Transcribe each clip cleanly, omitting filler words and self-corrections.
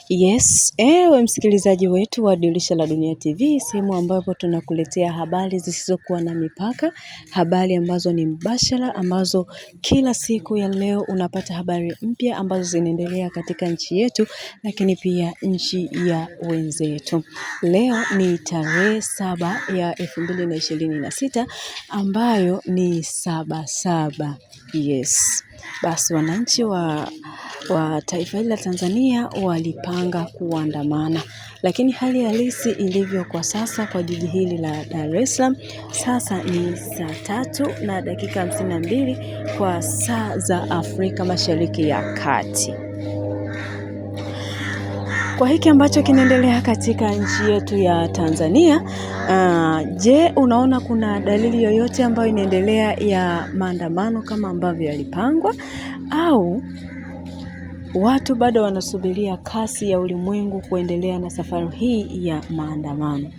Yes, ewe msikilizaji wetu wa Dirisha la Dunia TV, sehemu ambapo tunakuletea habari zisizokuwa na mipaka, habari ambazo ni mbashara, ambazo kila siku ya leo unapata habari mpya ambazo zinaendelea katika nchi yetu, lakini pia nchi ya wenzetu. Leo ni tarehe 7 ya 2026 ambayo ni 7/7. Yes. Basi wananchi wa taifa hili la Tanzania walipanga kuandamana, lakini hali halisi ilivyo kwa sasa kwa jiji hili la Dar es Salaam, sasa ni saa 3:52 kwa saa za Afrika Mashariki ya Kati. Kwa hiki ambacho kinaendelea katika nchi yetu ya Tanzania, je, unaona kuna dalili yoyote ambayo inaendelea ya maandamano kama ambavyo yalipangwa, au watu bado wanasubiria kasi ya ulimwengu kuendelea na safari hii ya maandamano?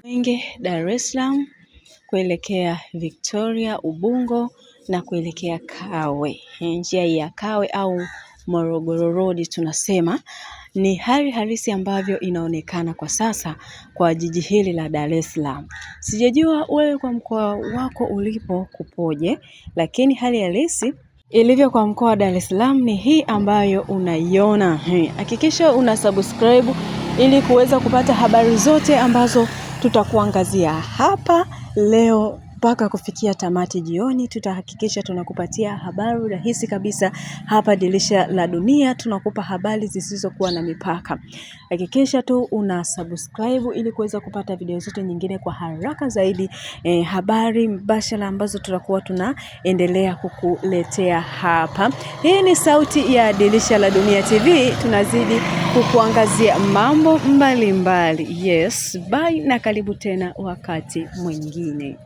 Mwenge, Dar es Salaam kuelekea Victoria, Ubungo na kuelekea Kawe. Njia ya Kawe au Morogoro Road tunasema ni hali halisi ambavyo inaonekana kwa sasa kwa jiji hili la Dar es Salaam. Sijajua wewe kwa mkoa wako ulipo kupoje, lakini hali halisi ilivyo kwa mkoa wa Dar es Salaam ni hii ambayo unaiona. Hakikisha una subscribe ili kuweza kupata habari zote ambazo tutakuangazia hapa leo mpaka kufikia tamati jioni. Tutahakikisha tunakupatia habari rahisi kabisa hapa Dirisha la Dunia. Tunakupa habari zisizokuwa na mipaka. Hakikisha tu una subscribe ili kuweza kupata video zote nyingine kwa haraka zaidi, habari mbashara ambazo tutakuwa tunaendelea kukuletea hapa. Hii ni sauti ya Dirisha la Dunia TV, tunazidi kukuangazia mambo mbalimbali. Yes, bye na karibu tena wakati mwingine.